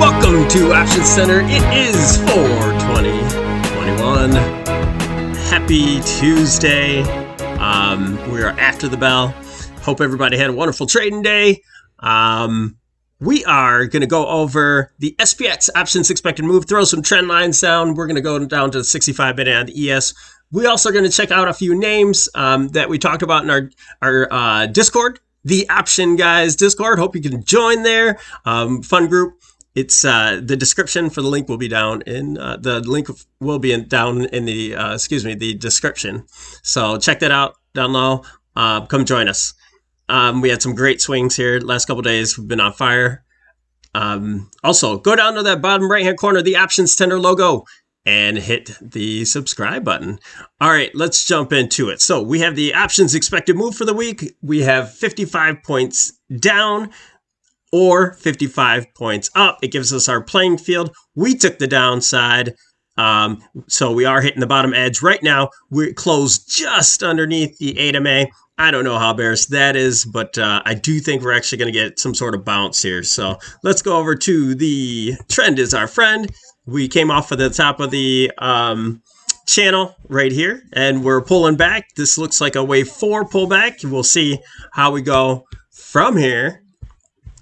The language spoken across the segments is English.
Welcome to Option Center. It is 4/20/21. Happy Tuesday. We are after the bell. Hope everybody had a wonderful trading day. We are going to go over the SPX options expected move, throw some trend lines down. We're going to go down to the 65-minute on the ES. We also are going to check out a few names that we talked about in our Discord, the Option Guys Discord. Hope you can join there. Fun group. It's the description for the link will be down in the description. So check that out down low. Come join us. We had some great swings here last couple days. We've been on fire. Also, go down to that bottom right-hand corner, the Options Tender logo, and hit the subscribe button. All right, let's jump into it. So we have the options expected move for the week. We have 55 points down or 55 points up. It gives us our playing field. We took the downside. So we are hitting the bottom edge right now. We're closed just underneath the 8MA. I don't know how bearish that is, but I do think we're actually going to get some sort of bounce here. So let's go over to the trend is our friend. We came off of the top of the channel right here, and we're pulling back. This looks like a wave 4 pullback. We'll see how we go from here.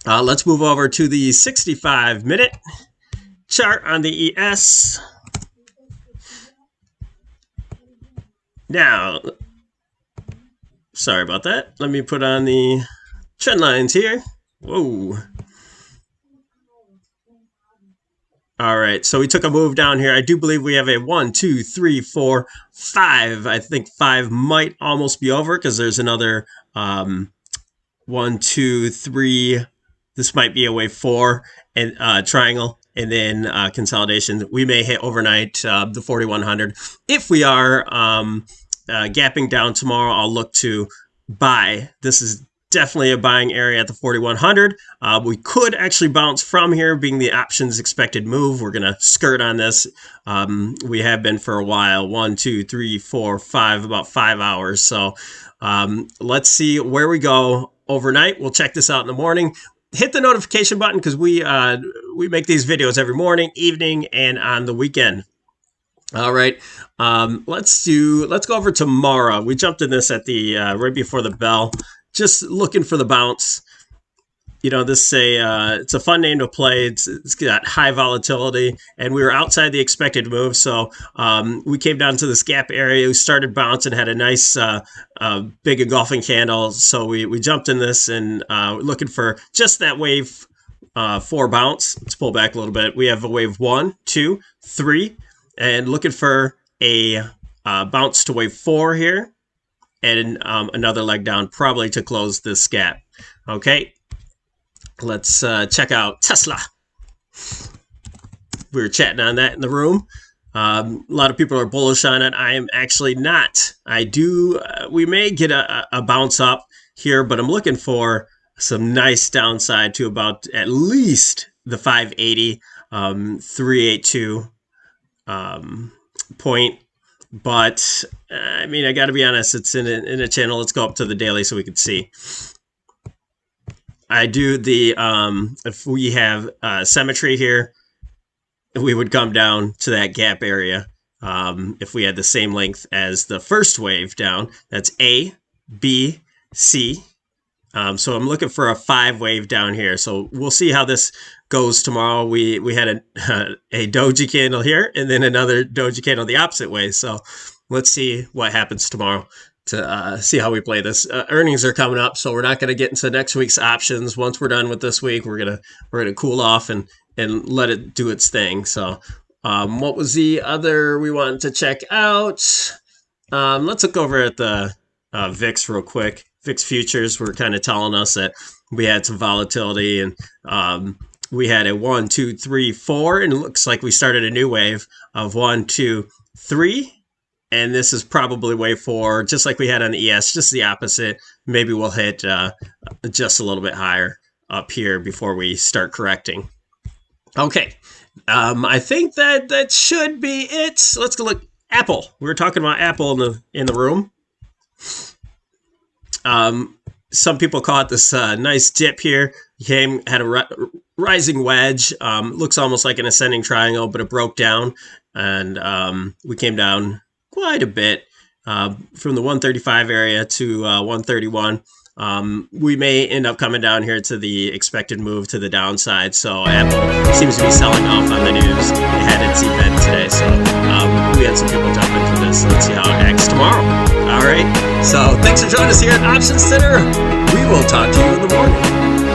Let's move over to the 65-minute chart on the ES. Now, sorry about that. Let me put on the trend lines here. Whoa. All right, so we took a move down here. I do believe we have a 1, 2, 3, 4, 5. I think 5 might almost be over because there's another 1, 2, 3. This might be a wave 4 and triangle, and then consolidation. We may hit overnight the 4100. If we are gapping down tomorrow, I'll look to buy. This is definitely a buying area at the 4100. We could actually bounce from here, being the options expected move. We're going to skirt on this. We have been for a while. 1, 2, 3, 4, 5, about 5 hours. So let's see where we go overnight. We'll check this out in the morning. Hit the notification button because we make these videos every morning, evening, and on the weekend. All right, let's go over tomorrow. We jumped in this at the right before the bell, just looking for the bounce. You know, this it's a fun name to play. It's got high volatility, and we were outside the expected move. So we came down to this gap area. We started bouncing, had a nice big engulfing candle. So we jumped in this and looking for just that wave 4 bounce. Let's pull back a little bit. We have a wave 1, 2, 3, and looking for a bounce to wave 4 here, and another leg down probably to close this gap. Okay. Let's check out Tsla. We were chatting on that in the room. A lot of people are bullish on it. I am actually not. We may get a bounce up here, but I'm looking for some nice downside to about at least the 580, 382 point. But I mean, I got to be honest. It's in a channel. Let's go up to the daily so we can see. I do the, if we have symmetry here, we would come down to that gap area. If we had the same length as the first wave down, that's A, B, C. So I'm looking for a 5 wave down here. So we'll see how this goes tomorrow. We had a doji candle here and then another doji candle the opposite way. So let's see what happens tomorrow to see how we play this. Earnings are coming up, so we're not going to get into next week's options. Once we're done with this week, we're gonna cool off and let it do its thing. So what was the other we wanted to check out? Let's look over at the VIX real quick. VIX futures were kind of telling us that we had some volatility, and we had a 1, 2, 3, 4, and it looks like we started a new wave of 1, 2, 3. And this is probably wave 4, just like we had on the ES, just the opposite. Maybe we'll hit just a little bit higher up here before we start correcting. Okay, I think that should be it. Let's go look. Aapl. We were talking about Aapl in the room. Some people call it this nice dip here. Had a rising wedge. Looks almost like an ascending triangle, but it broke down, and we came down quite a bit from the 135 area to 131. We may end up coming down here to the expected move to the downside. So Aapl seems to be selling off on the news. They had its event today, so we had some people jump into this. Let's see how it acts tomorrow. All right. So thanks for joining us here at Options Center. We will talk to you in the morning.